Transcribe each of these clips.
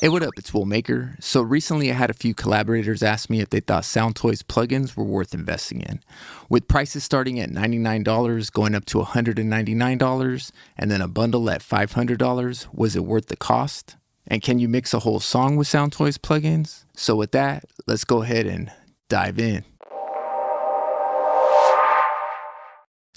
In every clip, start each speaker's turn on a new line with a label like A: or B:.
A: Hey, what up? It's Will Maker. So recently I had a few collaborators ask me if they thought Soundtoys plugins were worth investing in. With prices starting at $99, going up to $199, and then a bundle at $500, was it worth the cost? And can you mix a whole song with Soundtoys plugins? So with that, let's go ahead and dive in.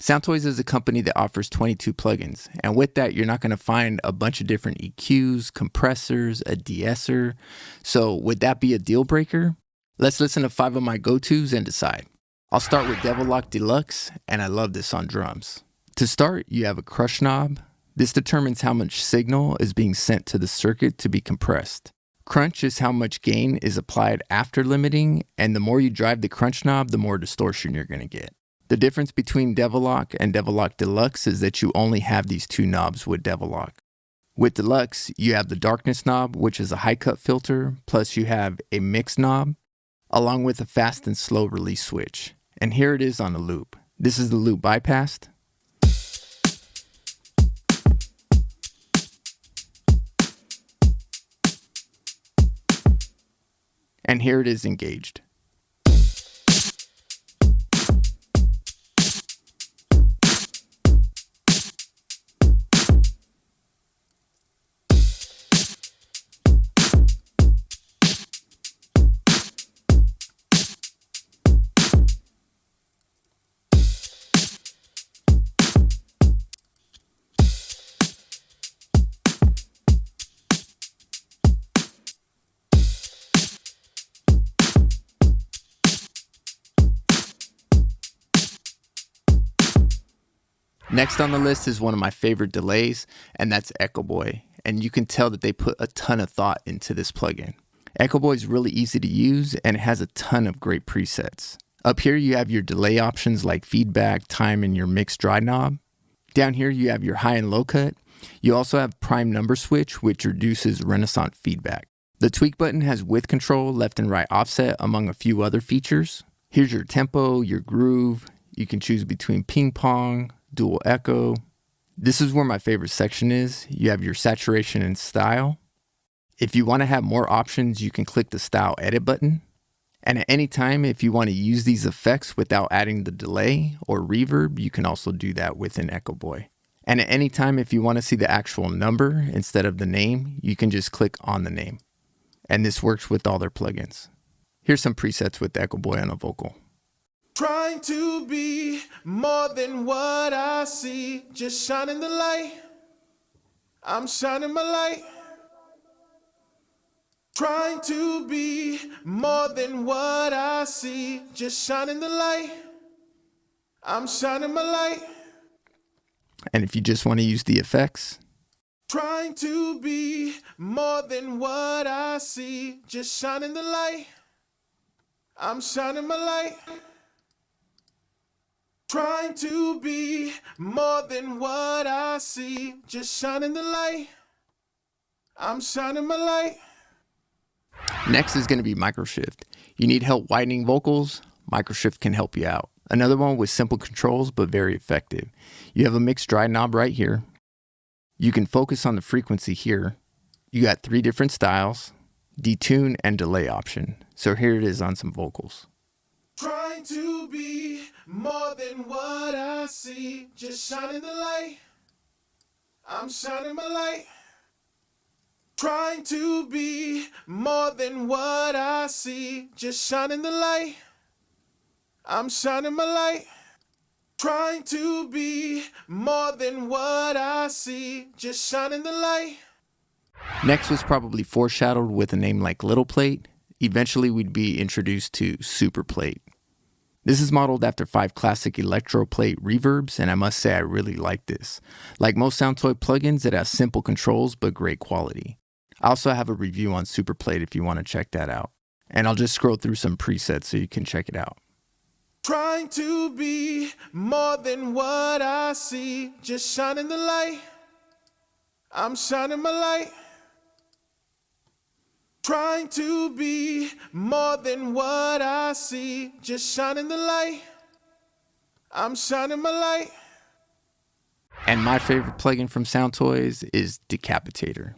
A: Soundtoys is a company that offers 22 plugins, and with that, you're not going to find a bunch of different EQs, compressors, a de-esser. So would that be a deal breaker? Let's listen to 5 of my go-tos and decide. I'll start with Devil Lock Deluxe, and I love this on drums. To start, you have a crush knob. This determines how much signal is being sent to the circuit to be compressed. Crunch is how much gain is applied after limiting, and the more you drive the crunch knob, the more distortion you're going to get. The difference between Devil Lock and Devil Lock Deluxe is that you only have these two knobs with Devil Lock. With Deluxe, you have the darkness knob, which is a high cut filter, plus you have a mix knob, along with a fast and slow release switch. And here it is on a loop. This is the loop bypassed. And here it is engaged. Next on the list is one of my favorite delays, and that's Echo Boy. And you can tell that they put a ton of thought into this plugin. Echo Boy is really easy to use, and it has a ton of great presets. Up here you have your delay options like feedback, time, and your mix dry knob. Down here you have your high and low cut. You also have prime number switch, which reduces Renaissance feedback. The tweak button has width control, left and right offset, among a few other features. Here's your tempo, your groove. You can choose between ping pong, dual echo. This is where my favorite section is. You have your saturation and style. If you want to have more options, you can click the style edit button. And at any time, if you want to use these effects without adding the delay or reverb, you can also do that within Echo Boy. And at any time, if you want to see the actual number instead of the name, you can just click on the name. And this works with all their plugins. Here's some presets with Echo Boy on a vocal.
B: Trying to be more than what I see, just shining the light. I'm shining my light. Trying to be more than what I see, just shining the light. I'm shining my light.
A: And if you just want to use the effects,
B: trying to be more than what I see, just shining the light. I'm shining my light. Trying to be more than what I see, just shining the light. I'm shining my light.
A: Next is going to be Microshift. You need help widening vocals? Microshift can help you out. Another one with simple controls but very effective. You have a mix dry knob right here. You can focus on the frequency here. You got 3 different styles, detune and delay option. So here it is on some vocals.
B: Trying to be more than what I see, just shining the light. I'm shining my light. Trying to be more than what I see, just shining the light. I'm shining my light. Trying to be more than what I see, just shining the light.
A: Next was probably foreshadowed with a name like Little Plate. Eventually we'd be introduced to Super Plate. This is modeled after 5 classic electro plate reverbs, and I must say I really like this. Like most Soundtoys plugins, it has simple controls but great quality. I also have a review on Super Plate if you want to check that out. And I'll just scroll through some presets so you can check it out.
B: Trying to be more than what I see, just shining the light. I'm shining my light. Trying to be more than what I see, just shining the light. I'm shining my light.
A: And my favorite plugin from Soundtoys is Decapitator.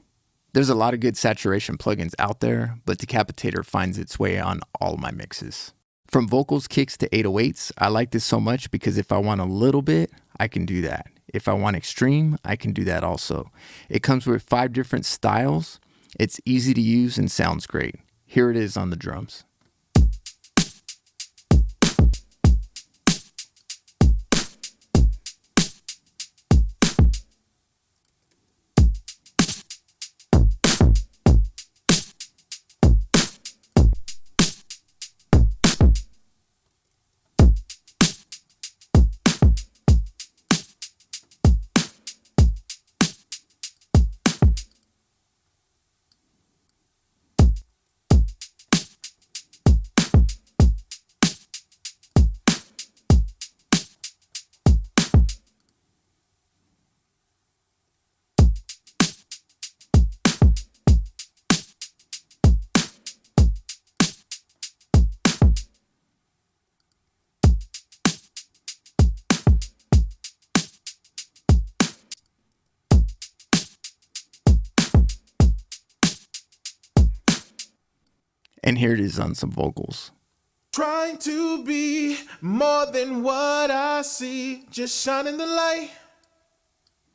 A: There's a lot of good saturation plugins out there, but Decapitator finds its way on all my mixes. From vocals, kicks to 808s, I like this so much because if I want a little bit, I can do that. If I want extreme, I can do that also. It comes with 5 different styles. It's easy to use and sounds great. Here it is on the drums. And here it is on some vocals.
B: Trying to be more than what I see, just shining the light.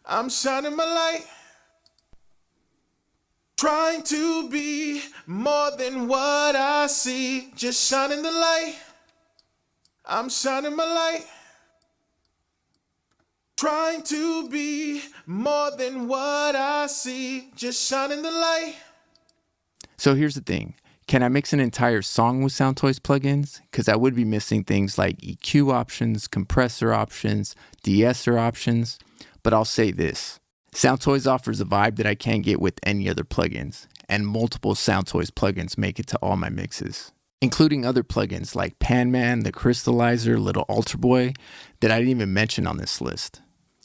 B: I'm shining my light. Trying to be more than what I see, just shining the light. I'm shining my light. Trying to be more than what I see, just shining the light.
A: So here's the thing. Can I mix an entire song with Soundtoys plugins? Because I would be missing things like EQ options, compressor options, de-esser options. But I'll say this. Soundtoys offers a vibe that I can't get with any other plugins. And multiple Soundtoys plugins make it to all my mixes. Including other plugins like Panman, the Crystallizer, Little Alter Boy that I didn't even mention on this list.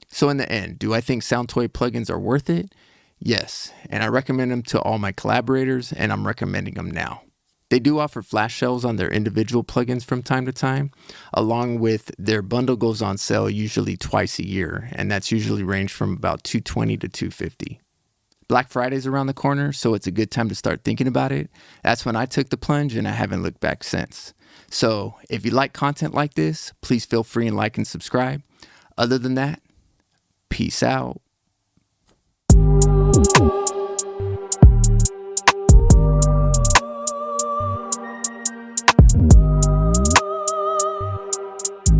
A: So in the end, do I think Soundtoys plugins are worth it? Yes, and I recommend them to all my collaborators, and I'm recommending them now. They do offer flash shelves on their individual plugins from time to time, along with their bundle goes on sale usually twice a year, and that's usually ranged from about $220 to $250. Black Friday's around the corner, so it's a good time to start thinking about it. That's when I took the plunge, and I haven't looked back since. So if you like content like this, please feel free and like and subscribe. Other than that, peace out.